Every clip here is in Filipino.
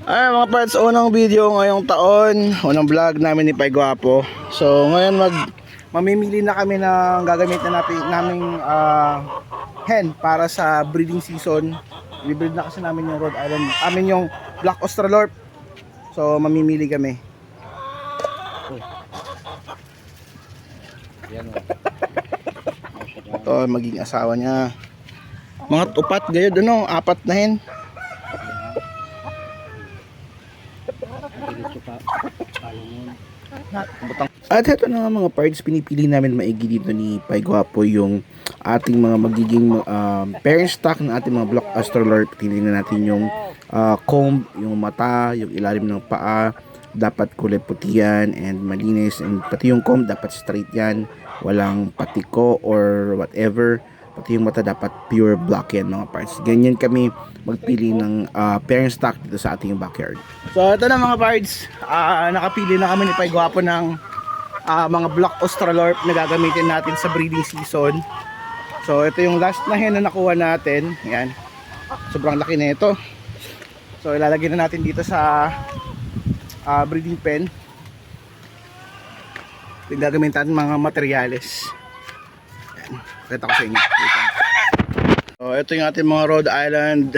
Ay mga parts, unang video ngayong taon, unang vlog namin ni Pai Guapo. So ngayon mamimili na kami ng gagamitin naming hen para sa breeding season. I-breed na kasi namin yung Rhode Island, amin yung Black Australorp. So mamimili kami. Ito maging asawa niya. Mga tupat gayod, ano, 4 na hen. At ito na mga parts, pinipili namin maigi dito ni Pai Guapo yung ating mga magiging parent stock ng ating mga Black Australorp. Tingnan natin yung comb, yung mata, yung ilalim ng paa, dapat kulay puti yan and malinis, and pati yung comb dapat straight yan, walang patiko or whatever. Pati yung mata dapat pure black yan mga parts. Ganyan kami magpili ng parent stock dito sa ating backyard. So ito na mga parts, nakapili na kami ni Pai Guapo ng mga Black Australorp na gagamitin natin sa breeding season. So ito yung last na hen na nakuha natin. Yan, sobrang laki na ito. So ilalagay na natin dito sa breeding pen. Ito yung gagamitin natin mga materyales. Kita ko sa inyo. So ito yung ating mga Rhode Island,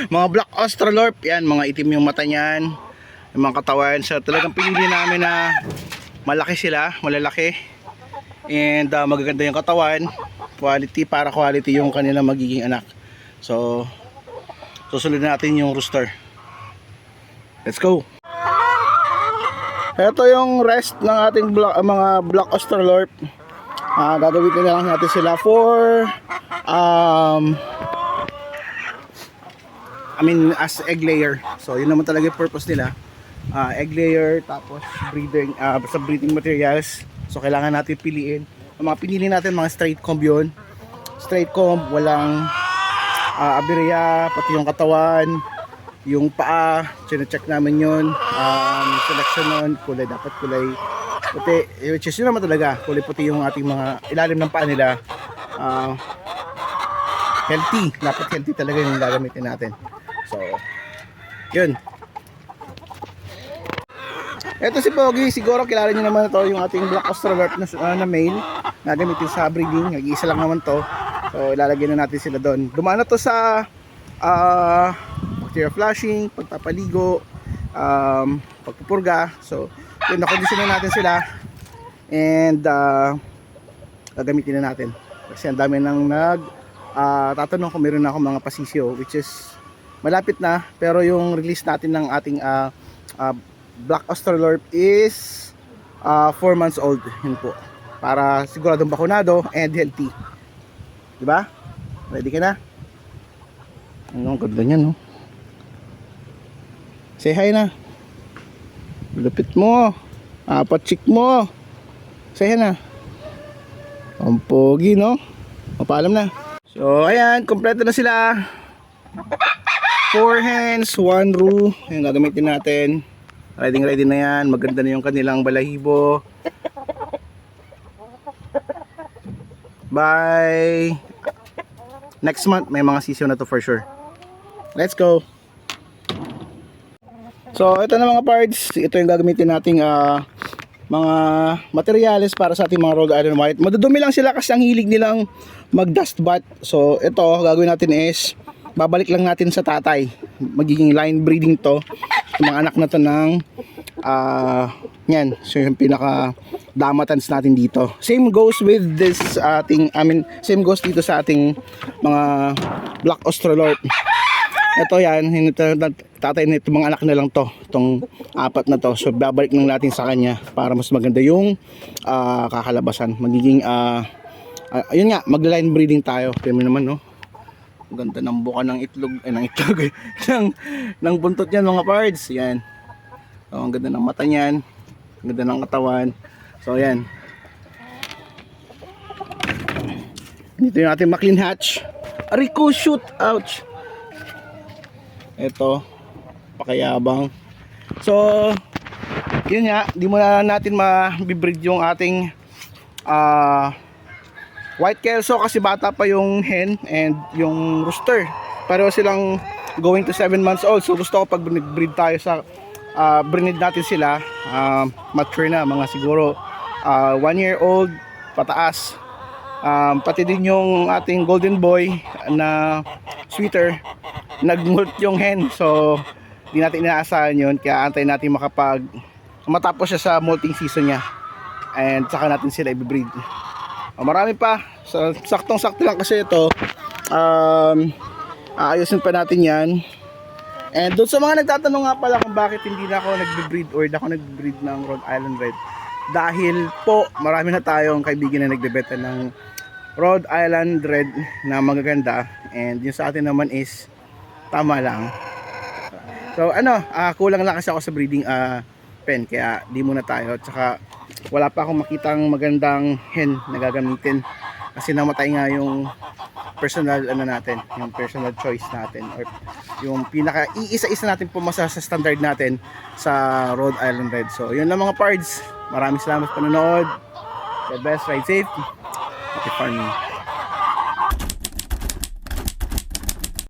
mga Black Australorp. Yan, mga itim yung mata niyan, yung mga katawan. So talagang pinili namin na malaki sila, malalaki, and magaganda yung katawan, quality, para quality yung kanilang magiging anak. So susunod natin yung rooster. Let's go. Ito yung rest ng ating mga Black Australorp. Gagamitin na lang natin sila for as egg layer. So yun naman talaga yung purpose nila, egg layer, tapos breeding, sa breeding materials. So kailangan natin piliin. Ang mga pinili natin, mga straight comb yun, straight comb, walang aberya, pati yung katawan, yung paa, check namin yun, selection nun, kulay, dapat kulay puti, which is yun naman talaga, kulay puti yung ating mga ilalim ng paa nila. Healthy, dapat healthy talaga yung gagamitin natin. So yun. Ito si Pogi, siguro kilala nyo naman ito, yung ating Black Australorp na male na gamitin sa breeding. Nag-iisa lang naman to. So ilalagay na natin sila doon. Dumaan na to sa bacteria flushing, pagpapaligo, pagpupurga. So yun, nakondisyonan natin sila, and gagamitin na natin kasi ang dami nang tatanong kung meron na ako mga pasisyo, which is malapit na, pero yung release natin ng ating Black Australorp is 4 months old. Yun po, para siguradong bakunado and healthy, diba? Ready ka na? Ang ganda niya, no? Say hi na. Lupit mo, patsik mo. Say hi na. Ang pogi, no? Mapaalam na. So ayan, kompleto na sila. 4 hens, 1 roux. Ayan, gagamitin natin. Ready na yan. Maganda na yung kanilang balahibo. By next month may mga season na to for sure. Let's go. So ito na mga parts, ito yung gagamitin nating mga materyales para sa ating mga Rhode Island White. Madudumi lang sila kasi ang hilig nilang mag dust bath. So ito gagawin natin is babalik lang natin sa tatay. Magiging line breeding to. Yung mga anak na to ng yan. So yung pinaka damatans natin dito. Same goes with this same goes dito sa ating mga Black Australorp. Ito yan, tatay nito, mga anak na lang to, itong 4 na to. So babalik lang natin sa kanya para mas maganda yung kakalabasan. Magiging ayun nga, mag-line breeding tayo. Tingnan naman, no? Ganda ng buka ng itlog, ng buntot niyan mga pards. Yan. So, ang ganda ng mata niyan, ang ganda ng katawan. So yan. Dito yung ating McLean hatch. Rico shoot, ouch. Ito, pakayabang. So yun nga, di mo na natin ma-breed yung ating White Kelso kasi bata pa yung hen and yung rooster. Pareho silang going to 7 months old. So gusto ko pag breed tayo sa breed natin sila, mature na, mga siguro 1 year old pataas. Pati din yung ating golden boy na sweeter, nag-molt yung hen. So di natin inaasahan yun, kaya antayin natin matapos siya sa molting season niya, and saka natin sila i-breed. Marami pa, so, saktong-sakto lang kasi ito. Aayusin pa natin yan. And doon sa mga nagtatanong nga pala kung bakit hindi na ako nagbe-breed or hindi ako nagbe-breed ng Rhode Island Red, dahil po marami na tayong kaibigan na nagbebenta ng Rhode Island Red na magaganda, and yung sa atin naman is tama lang. So kulang lang kasi ako sa breeding pen, kaya di muna tayo. Tsaka wala pa akong makitang magandang hen na gagamitin kasi namatay nga yung personal natin, yung personal choice natin, or yung pinaka iisa-isa natin pumasa sa standard natin sa Rhode Island Red. So yun lang mga pards, maraming salamat sa panonood. God bless, ride safe, happy farming.